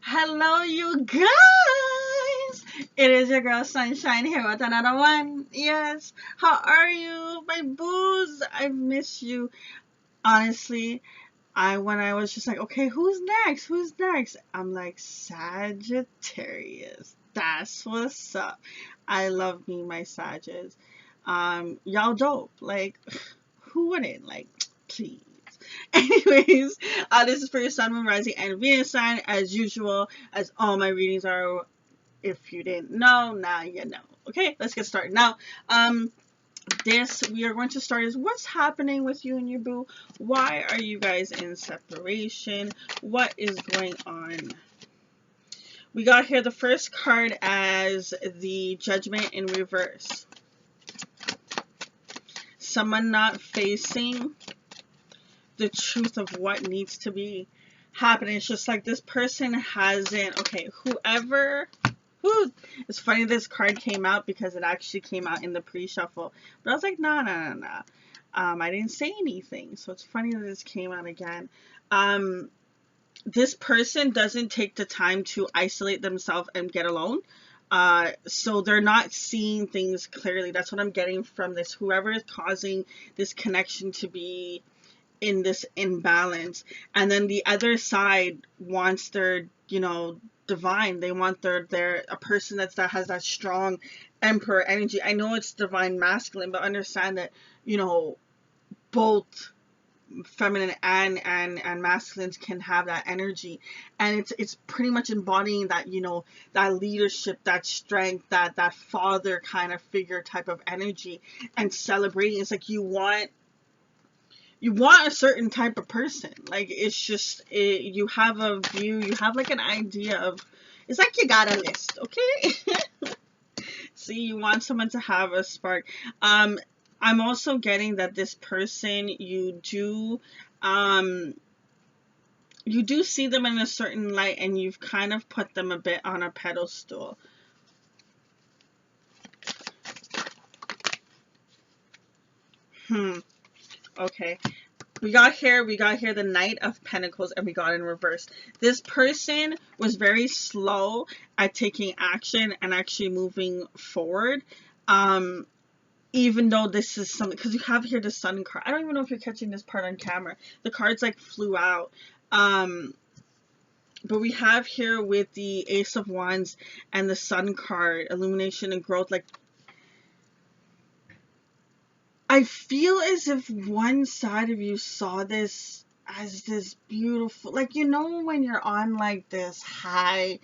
Hello, you guys! It is your girl Sunshine here with another one. Yes, how are you, my boos? I miss you. Honestly, when I was just like, okay, who's next? Who's next? I'm like Sagittarius. That's what's up. I love me my Sages. Y'all dope. Like, who wouldn't? Like, please. Anyways, this is for your Sun, Moon, Rising, and Venus sign, as usual, as all my readings are. If you didn't know, now you know. Okay, let's get started. Now, this we are going to start is what's happening with you and your boo. Why are you guys in separation? What is going on? We got here the first card as the Judgment in reverse. Someone not facing the truth of what needs to be happening. It's just like this person hasn't, okay, it's funny this card came out because it actually came out in the pre-shuffle, but I was like, nah. I didn't say anything, so it's funny that this came out again. This person doesn't take the time to isolate themselves and get alone. So they're not seeing things clearly. That's what I'm getting from this. Whoever is causing this connection to be in this imbalance, and then the other side wants their, divine. They want their a person that has that strong emperor energy. I know it's divine masculine, but understand that, both feminine and masculines can have that energy, and it's pretty much embodying that, that leadership, that strength, that father kind of figure type of energy, and celebrating. It's like you want a certain type of person. Like, it's just, you have a view, you have like an idea of, it's like you got a list, okay? See, you want someone to have a spark. I'm also getting that this person, you do see them in a certain light, and you've kind of put them a bit on a pedestal. Okay. We got here the Knight of Pentacles, and we got in reverse. This person was very slow at taking action and actually moving forward. Even though this is something, because you have here the Sun card. I don't even know if you're catching this part on camera. The cards like flew out. But we have here with the Ace of Wands and the Sun card, illumination and growth, like, I feel as if one side of you saw this as this beautiful, like, when you're on like this high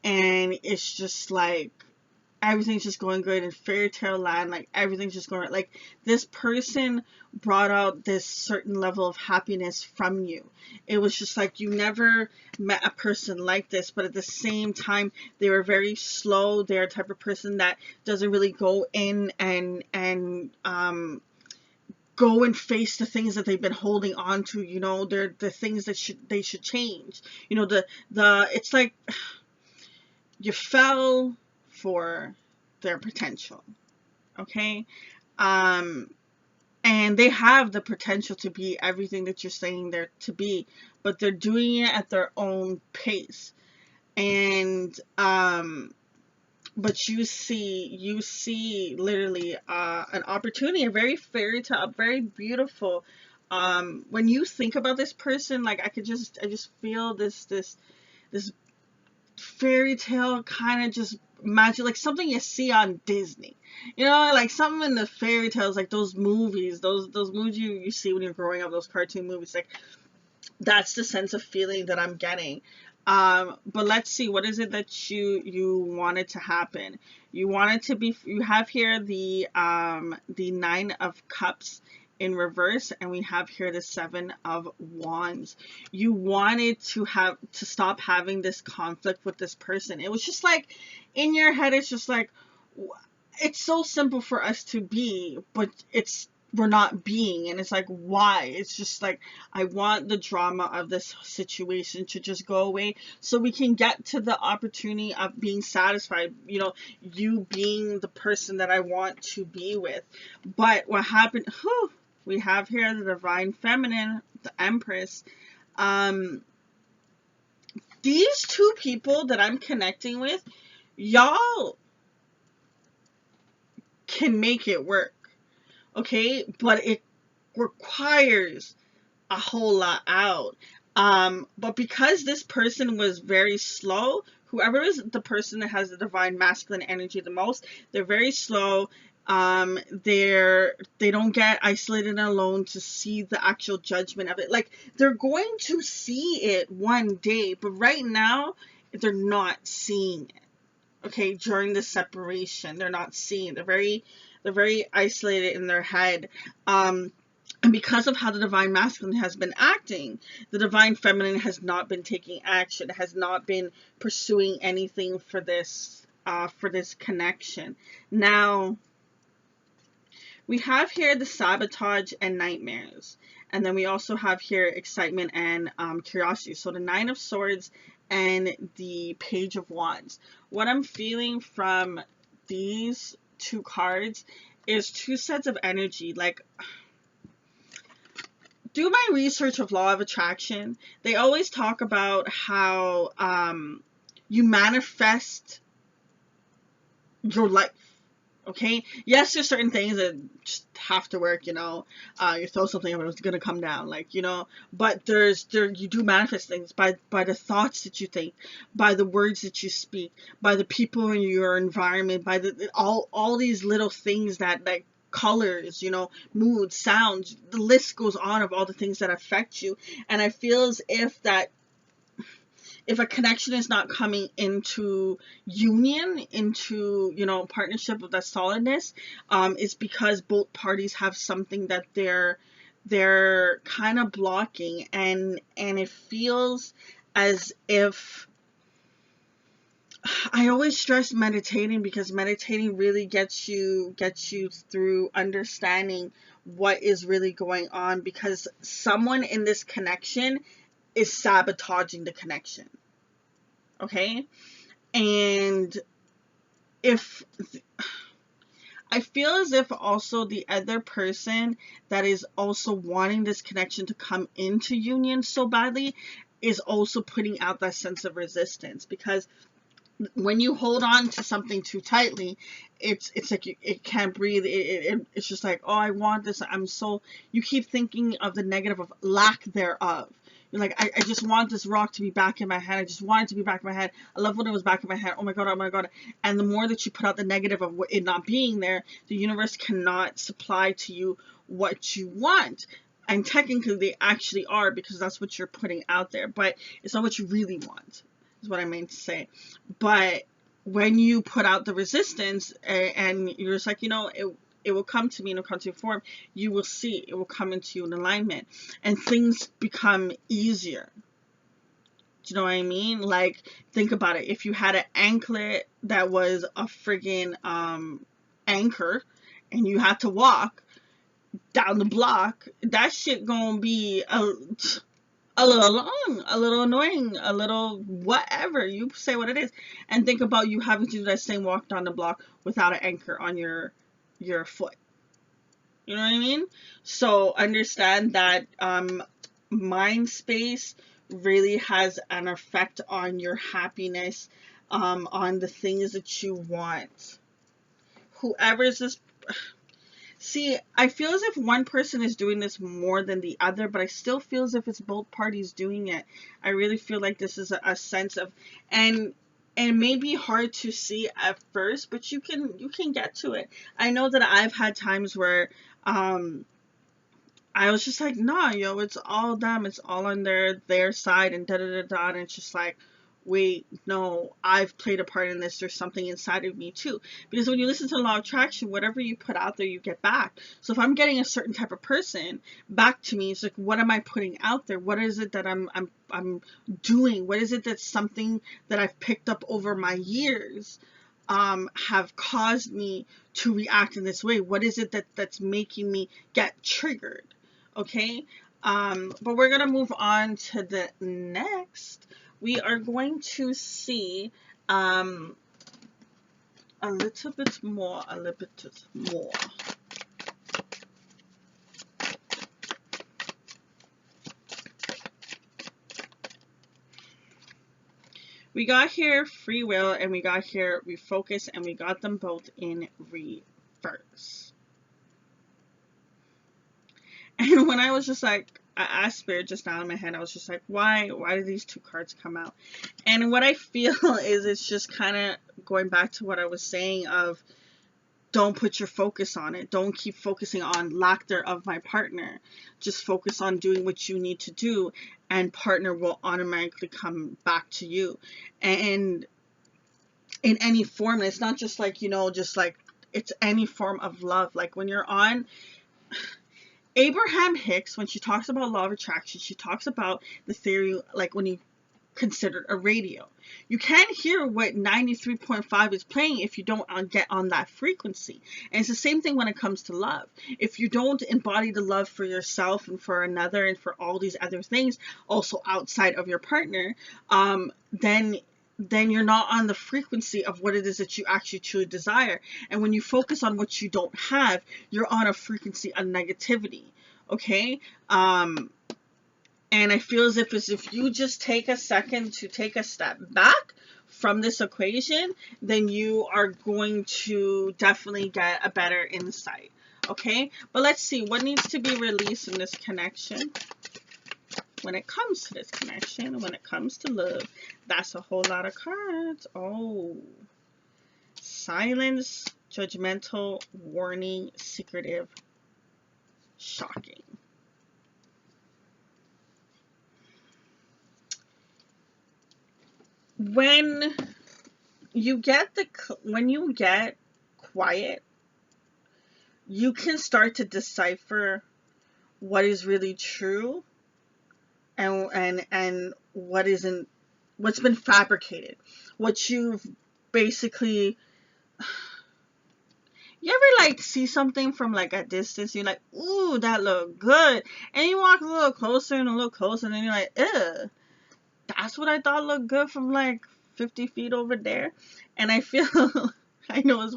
and it's just like everything's just going good in fairy tale land, like everything's just going, like, this person brought out this certain level of happiness from you. It was just like you never met a person like this, but at the same time they were very slow. They're a type of person that doesn't really go in and go and face the things that they've been holding on to. They're the things that they should change. It's like you fell for their potential, okay? And they have the potential to be everything that you're saying they're to be, but they're doing it at their own pace. And but you see literally an opportunity, a very fairy tale, very beautiful. When you think about this person, like, I just feel this fairy tale kind of just magic, like something you see on Disney, like something in the fairy tales, like those movies, those movies you see when you're growing up, those cartoon movies. Like, that's the sense of feeling that I'm getting. But let's see, what is it that you wanted to happen? You have here the 9 of Cups in reverse, and we have here the 7 of Wands. You wanted to stop having this conflict with this person. It was just like, in your head, it's just like, it's so simple for us to be, but we're not being, and it's like, why? It's just like, I want the drama of this situation to just go away so we can get to the opportunity of being satisfied, you being the person that I want to be with. But what happened, we have here the Divine Feminine, the Empress. these two people that I'm connecting with, y'all can make it work, okay? But it requires a whole lot out. But because this person was very slow, whoever is the person that has the divine masculine energy the most, they're very slow. They don't get isolated and alone to see the actual judgment of it. Like, they're going to see it one day, but right now they're not seeing it. Okay, during the separation, they're not seeing. They're very isolated in their head. And because of how the divine masculine has been acting, the divine feminine has not been taking action, has not been pursuing anything for this connection. Now, we have here the sabotage and nightmares. And then we also have here excitement and curiosity. So the Nine of Swords and the Page of Wands. What I'm feeling from these two cards is two sets of energy. Like, do my research of law of attraction. They always talk about how you manifest your life. Okay, yes, there's certain things that just have to work, you know. You throw something up and it's gonna come down, like, you know. But you do manifest things by the thoughts that you think, by the words that you speak, by the people in your environment, by the all these little things that, like, colors, you know, mood, sounds, the list goes on of all the things that affect you. And I feel as if a connection is not coming into union, into, you know, partnership with that solidness, it's because both parties have something that they're kind of blocking, and it feels as if, I always stress meditating, because meditating really gets you through understanding what is really going on, because someone in this connection is sabotaging the connection. Okay? And if I feel as if also the other person that is also wanting this connection to come into union so badly is also putting out that sense of resistance, because when you hold on to something too tightly, it's like it can't breathe. It's just like, oh, I want this. You keep thinking of the negative of lack thereof. You're like, I just want this rock to be back in my head. I just want it to be back in my head. I love when it was back in my head. Oh my God, oh my God. And the more that you put out the negative of it not being there, the universe cannot supply to you what you want. And technically they actually are, because that's what you're putting out there. But it's not what you really want, is what I mean to say. But when you put out the resistance, and you're just like, you know, it will come to me, it'll come to form, you will see it will come into you in alignment, and things become easier. Do you know what I mean? Like, think about it. If you had an anklet that was a friggin' anchor, and you had to walk down the block, that shit gonna be a little long, a little annoying, a little whatever. You say what it is. And think about you having to do that same walk down the block without an anchor on your foot. You know what I mean? So understand that mind space really has an effect on your happiness, on the things that you want. Whoever's this, see, I feel as if one person is doing this more than the other, but I still feel as if it's both parties doing it. I really feel like this is a sense of, and it may be hard to see at first, but you can get to it. I know that I've had times where I was just like, nah, yo, it's all them, it's all on their side, and da da da da, and it's just like, wait, no, I've played a part in this. There's something inside of me too. Because when you listen to law of attraction, whatever you put out there, you get back. So if I'm getting a certain type of person back to me, it's like, what am I putting out there? What is it that I'm doing? What is it that's something that I've picked up over my years, have caused me to react in this way? What is it that's making me get triggered? Okay. But we're gonna move on to the next. We are going to see a little bit more. We got here free will, and we got here refocus, and we got them both in reverse. And when I was just like, I asked Spirit just now in my head, I was just like, why did these two cards come out? And what I feel is it's just kind of going back to what I was saying of, don't put your focus on it. Don't keep focusing on lack thereof my partner. Just focus on doing what you need to do, and partner will automatically come back to you. And in any form, and it's not just like, just like, it's any form of love. Like when you're on Abraham Hicks, when she talks about law of attraction, she talks about the theory, like when you considered a radio. You can't hear what 93.5 is playing if you don't get on that frequency. And it's the same thing when it comes to love. If you don't embody the love for yourself and for another and for all these other things, also outside of your partner, then you're not on the frequency of what it is that you actually truly desire. And when you focus on what you don't have, you're on a frequency of negativity. Okay? And I feel as if you just take a second to take a step back from this equation, then you are going to definitely get a better insight. Okay? But let's see what needs to be released in this connection. When it comes to this connection, when it comes to love, that's a whole lot of cards. Oh, silence, judgmental, warning, secretive, shocking. When you get quiet, you can start to decipher what is really true and what isn't, what's been fabricated, what you've basically, you ever like see something from like a distance, you're like, ooh, that look good, and you walk a little closer and a little closer, and then you're like, ugh, that's what I thought looked good from like 50 feet over there. And I feel, I know it's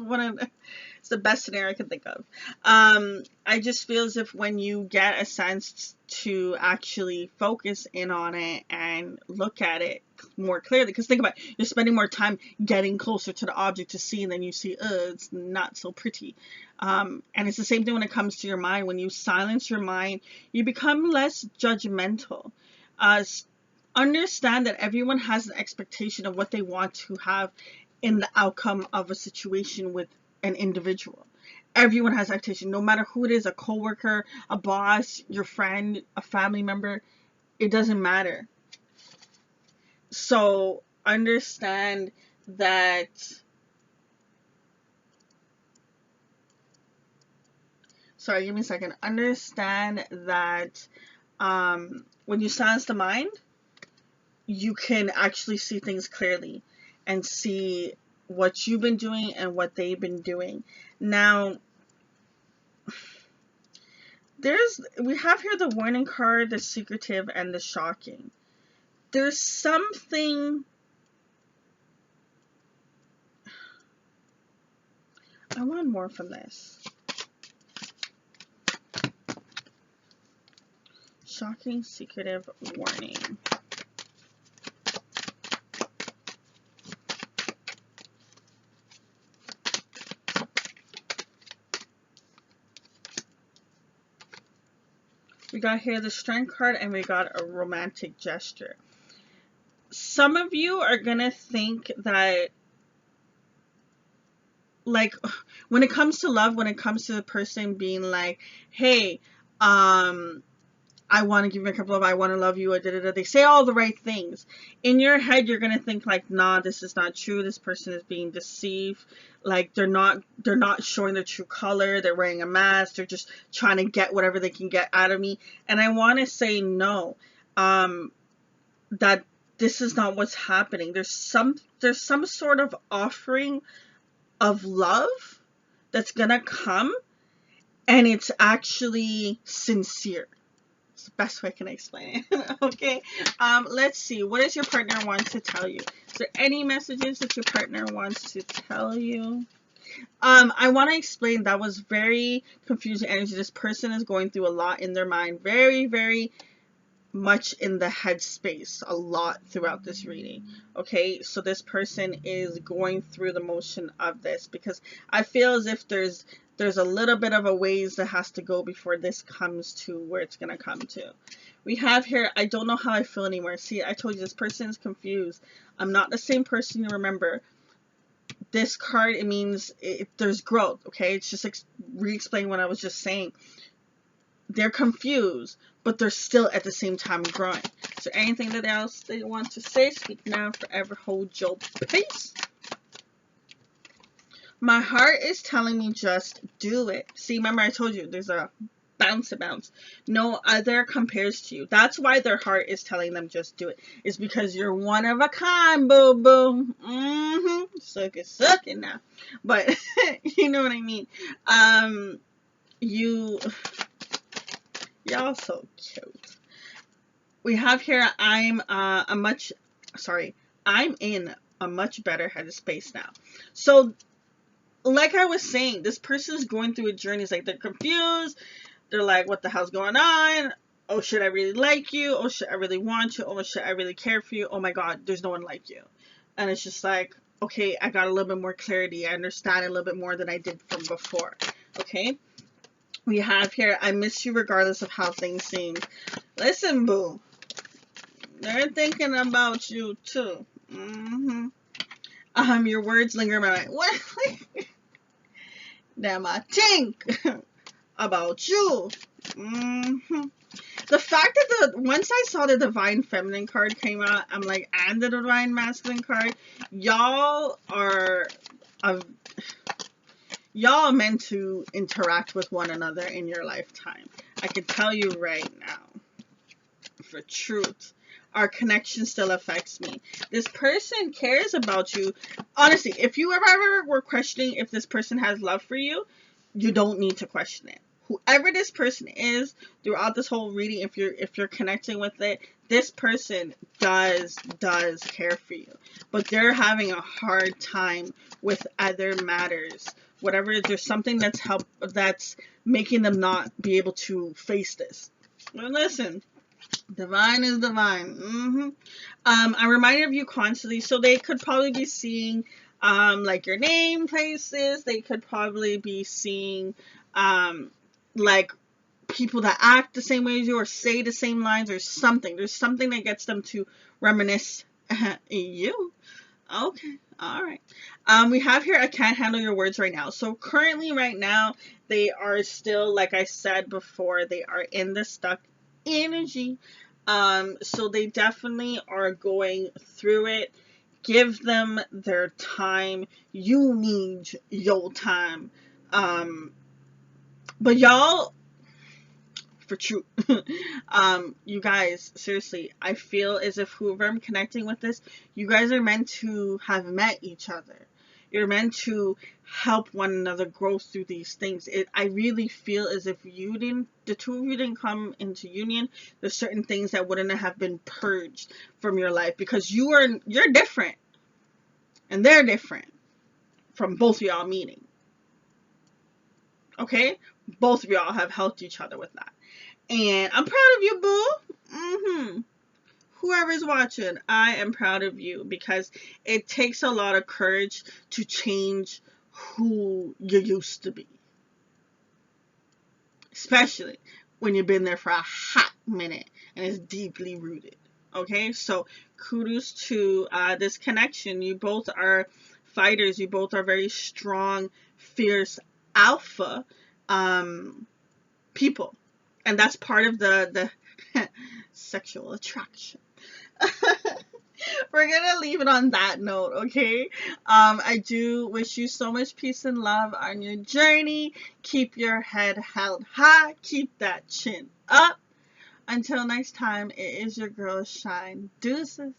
the best scenario I can think of. I just feel as if when you get a sense to actually focus in on it and look at it more clearly, because think about it, you're spending more time getting closer to the object to see, and then you see, it's not so pretty. And it's the same thing when it comes to your mind. When you silence your mind, you become less judgmental. Understand that everyone has an expectation of what they want to have in the outcome of a situation with an individual. Everyone has expectation, no matter who it is, a coworker, a boss, your friend, a family member, it doesn't matter. So understand that sorry, give me a second. Understand that when you silence the mind, you can actually see things clearly and see what you've been doing and what they've been doing. Now, we have here the warning card, the secretive, and the shocking. There's something, I want more from this. Shocking, secretive, warning. We got here the strength card, and we got a romantic gesture. Some of you are going to think that, like, when it comes to love, when it comes to the person being like, hey, I want to give you a couple of, I want to love you, or da-da-da. They say all the right things. In your head, you're going to think like, nah, this is not true. This person is being deceived. Like, they're not showing their true color. They're wearing a mask. They're just trying to get whatever they can get out of me. And I want to say no, that this is not what's happening. There's some sort of offering of love that's going to come, and it's actually sincere. The best way I can explain it. Okay, let's see, what does your partner want to tell you? Is there any messages that your partner wants to tell you? I want to explain, that was very confusing energy. This person is going through a lot in their mind, very, very much in the headspace a lot throughout this reading. Okay, so this person is going through the motion of this, because I feel as if there's a little bit of a ways that has to go before this comes to where it's going to come to. We have here, I don't know how I feel anymore. See, I told you this person is confused. I'm not the same person you remember. This card, it means there's growth, okay? It's just like re-explain what I was just saying. They're confused, but they're still at the same time growing. Is there anything that else they want to say? Speak now, forever hold your peace. My heart is telling me just do it. See, remember I told you there's a bounce. No other compares to you. That's why their heart is telling them just do it. It's because you're one of a kind, boo boo. Suck it now. But you know what I mean. Y'all so cute. We have here, I'm in a much better headspace now. So, like I was saying, this person is going through a journey. It's like they're confused. They're like, what the hell's going on? Oh, should I really like you? Oh, should I really want you? Oh, should I really care for you? Oh my God, there's no one like you. And it's just like, okay, I got a little bit more clarity. I understand a little bit more than I did from before. Okay? We have here, I miss you regardless of how things seem. Listen, boo. They're thinking about you, too. Your words linger in my mind. What? Damn, I think about you. The fact that once I saw the Divine Feminine card came out, I'm like, and the Divine Masculine card, y'all are meant to interact with one another in your lifetime. I can tell you right now, for truth, our connection still affects me. This person cares about you. Honestly, if you ever were questioning if this person has love for you, you don't need to question it. Whoever this person is throughout this whole reading, if you're connecting with it, this person does care for you. But they're having a hard time with other matters. Whatever, there's something that's making them not be able to face this. Well, listen, divine is divine. I'm reminded of you constantly, so they could probably be seeing like your name places. They could probably be seeing like people that act the same way as you or say the same lines or something. There's something that gets them to reminisce you. Okay, all right. We have here, I can't handle your words right now. So currently right now, they are still, like I said before, they are in the stuck energy. So they definitely are going through it. Give them their time. You need your time. But y'all, for truth, you guys, seriously, I feel as if whoever I'm connecting with this, you guys are meant to have met each other. You're meant to help one another grow through these things. I really feel as if the two of you didn't come into union, there's certain things that wouldn't have been purged from your life, because you're different and they're different from both of y'all meeting. Okay? Both of y'all have helped each other with that. And I'm proud of you, boo. Whoever's watching, I am proud of you, because it takes a lot of courage to change who you used to be. Especially when you've been there for a hot minute and it's deeply rooted. Okay, so kudos to this connection. You both are fighters. You both are very strong, fierce, alpha people. And that's part of the sexual attraction. We're gonna leave it on that note, okay? I do wish you so much peace and love on your journey. Keep your head held high. Keep that chin up. Until next time, it is your girl Shine. Deuces.